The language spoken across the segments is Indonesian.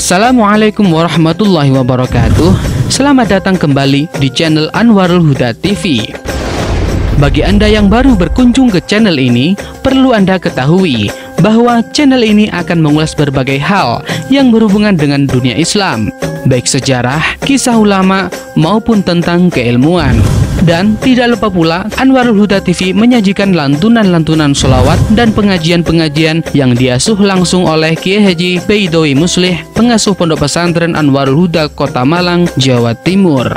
Assalamualaikum warahmatullahi wabarakatuh. Selamat datang kembali di channel Anwarul Huda TV. Bagi Anda yang baru berkunjung ke channel ini, perlu Anda ketahui bahwa channel ini akan mengulas berbagai hal yang berhubungan dengan dunia Islam, baik sejarah, kisah ulama, maupun tentang keilmuan. Dan tidak lupa pula, Anwarul Huda TV menyajikan lantunan-lantunan sholawat dan pengajian-pengajian yang diasuh langsung oleh Kiai Haji Baidowi Muslih, pengasuh Pondok Pesantren Anwarul Huda, Kota Malang, Jawa Timur.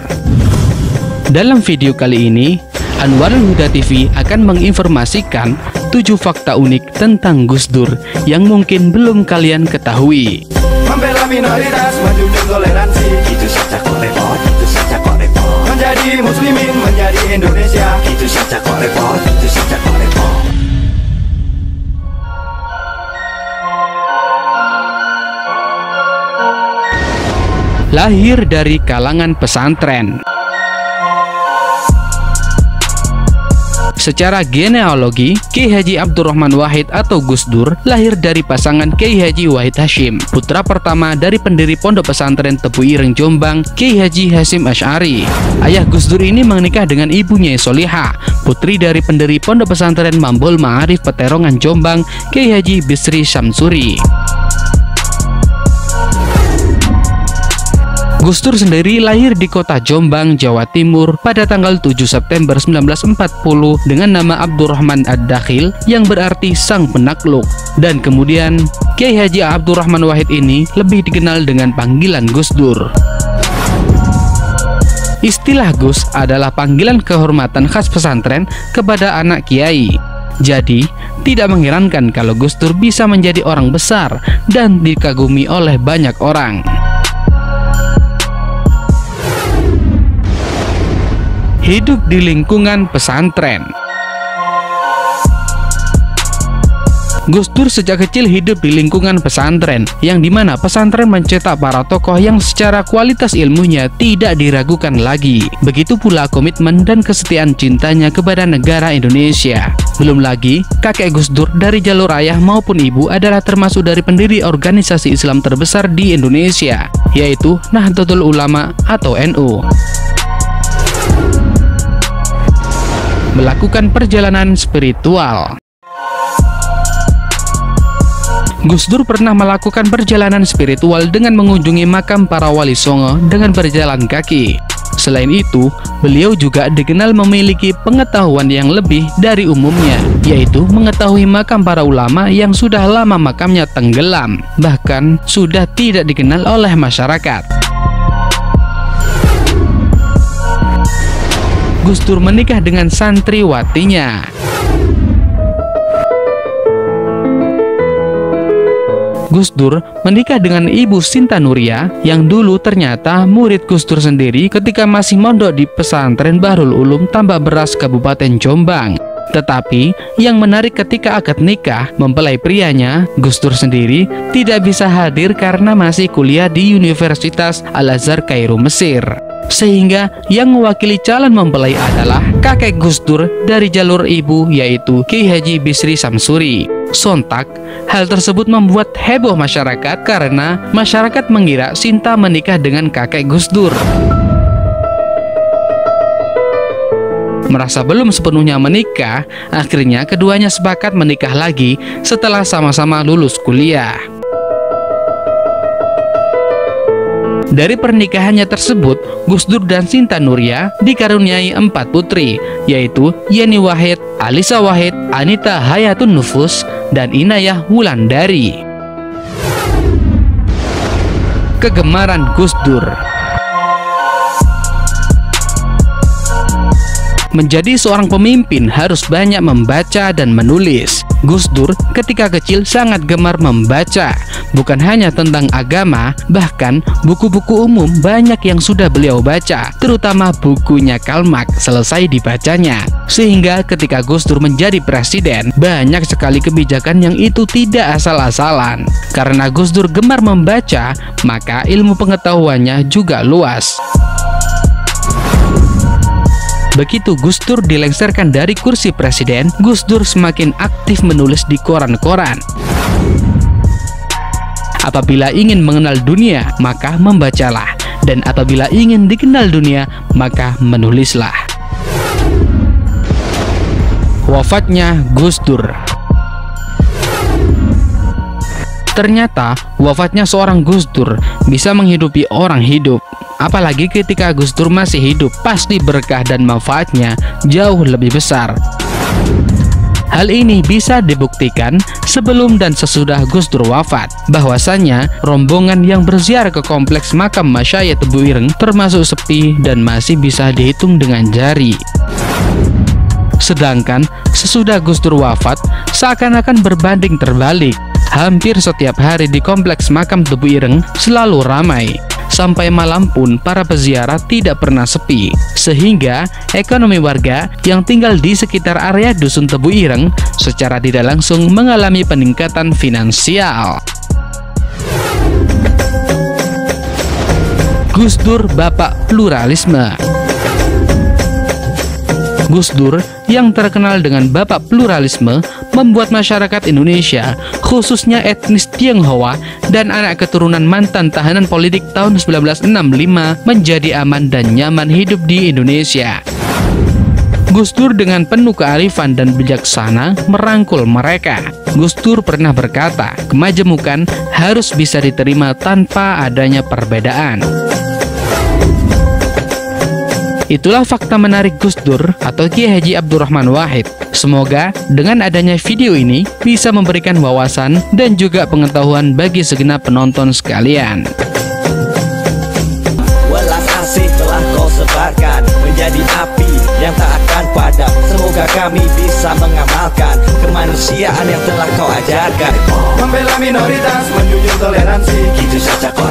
Dalam video kali ini, Anwarul Huda TV akan menginformasikan 7 fakta unik tentang Gus Dur yang mungkin belum kalian ketahui. Membela minoritas, menjunjung toleransi, itu saja kok repot, itu saja kok repot. Menjadi muslimin, menjadi Indonesia, itu saja kok repot, itu saja kok repot. Lahir dari kalangan pesantren. Secara genealogi, Kiai Haji Abdurrahman Wahid atau Gus Dur lahir dari pasangan Kiai Haji Wahid Hashim, putra pertama dari pendiri Pondok Pesantren Tebu Ireng Jombang, Kiai Haji Hasyim Asy'ari. Ayah Gus Dur ini menikah dengan ibunya Solihah, putri dari pendiri Pondok Pesantren Mambul Ma'arif Peterongan Jombang, Kiai Haji Bisri Syamsuri. Gus Dur sendiri lahir di kota Jombang, Jawa Timur pada tanggal 7 September 1940 dengan nama Abdurrahman Ad-Dakhil yang berarti sang penakluk. Dan kemudian Kiai Haji Abdurrahman Wahid ini lebih dikenal dengan panggilan Gus Dur. Istilah Gus adalah panggilan kehormatan khas pesantren kepada anak kiai. Jadi, tidak mengherankan kalau Gus Dur bisa menjadi orang besar dan dikagumi oleh banyak orang. Hidup di lingkungan pesantren. Gus Dur sejak kecil hidup di lingkungan pesantren, yang dimana pesantren mencetak para tokoh yang secara kualitas ilmunya tidak diragukan lagi. Begitu pula komitmen dan kesetiaan cintanya kepada negara Indonesia. Belum lagi, kakek Gus Dur dari jalur ayah maupun ibu adalah termasuk dari pendiri organisasi Islam terbesar di Indonesia, yaitu Nahdlatul Ulama atau NU. Melakukan perjalanan spiritual. Gus Dur pernah melakukan perjalanan spiritual dengan mengunjungi makam para wali songo dengan berjalan kaki. Selain itu, beliau juga dikenal memiliki pengetahuan yang lebih dari umumnya, yaitu mengetahui makam para ulama yang sudah lama makamnya tenggelam, bahkan sudah tidak dikenal oleh masyarakat. Gus Dur menikah dengan santriwatinya. Gus Dur menikah dengan Ibu Sinta Nuria yang dulu ternyata murid Gus Dur sendiri ketika masih mondok di pesantren Bahrul Ulum Tambak Beras, Kabupaten Jombang. Tetapi yang menarik ketika akad nikah mempelai prianya, Gus Dur sendiri tidak bisa hadir karena masih kuliah di Universitas Al-Azhar Kairo, Mesir. Sehingga yang mewakili calon mempelai adalah kakek Gus Dur dari jalur ibu, yaitu Kiai Haji Bisri Syamsuri. Sontak, hal tersebut membuat heboh masyarakat karena masyarakat mengira Sinta menikah dengan kakek Gus Dur. Merasa belum sepenuhnya menikah, akhirnya keduanya sepakat menikah lagi setelah sama-sama lulus kuliah. Dari pernikahannya tersebut, Gus Dur dan Sinta Nuria dikaruniai 4 putri, yaitu Yeni Wahid, Alisa Wahid, Anita Hayatun Nufus, dan Inayah Wulandari. Kegemaran Gus Dur. Menjadi seorang pemimpin harus banyak membaca dan menulis. Gus Dur ketika kecil sangat gemar membaca, bukan hanya tentang agama, bahkan buku-buku umum banyak yang sudah beliau baca, terutama bukunya Karl Marx selesai dibacanya. Sehingga ketika Gus Dur menjadi presiden, banyak sekali kebijakan yang itu tidak asal-asalan. Karena Gus Dur gemar membaca, maka ilmu pengetahuannya juga luas. Begitu Gus Dur dilengsarkan dari kursi presiden, Gus Dur semakin aktif menulis di koran-koran. Apabila ingin mengenal dunia, maka membacalah. Dan apabila ingin dikenal dunia, maka menulislah. Wafatnya Gus Dur. Ternyata wafatnya seorang Gus Dur bisa menghidupi orang hidup. Apalagi ketika Gus Dur masih hidup, pasti berkah dan manfaatnya jauh lebih besar. Hal ini bisa dibuktikan sebelum dan sesudah Gus Dur wafat. Bahwasannya rombongan yang berziarah ke kompleks makam Masyayikh Tebu Ireng termasuk sepi dan masih bisa dihitung dengan jari. Sedangkan sesudah Gus Dur wafat, seakan-akan berbanding terbalik. Hampir setiap hari di kompleks makam Tebu Ireng selalu ramai. Sampai malam pun para peziarah tidak pernah sepi, sehingga ekonomi warga yang tinggal di sekitar area Dusun Tebu Ireng secara tidak langsung mengalami peningkatan finansial. Gus Dur Bapak Pluralisme. Gus Dur yang terkenal dengan Bapak Pluralisme membuat masyarakat Indonesia, khususnya etnis Tionghoa dan anak keturunan mantan tahanan politik tahun 1965 menjadi aman dan nyaman hidup di Indonesia. Gus Dur dengan penuh kearifan dan bijaksana merangkul mereka. Gus Dur pernah berkata, kemajemukan harus bisa diterima tanpa adanya perbedaan. Itulah fakta menarik Gus Dur atau Kiai Haji Abdurrahman Wahid. Semoga dengan adanya video ini bisa memberikan wawasan dan juga pengetahuan bagi segenap penonton sekalian. Welas asih telah kau sebarkan menjadi api yang tak akan padam. Semoga kami bisa mengamalkan kemanusiaan yang telah kau ajarkan. Membela minoritas, menjunjung toleransi, gitu saja kok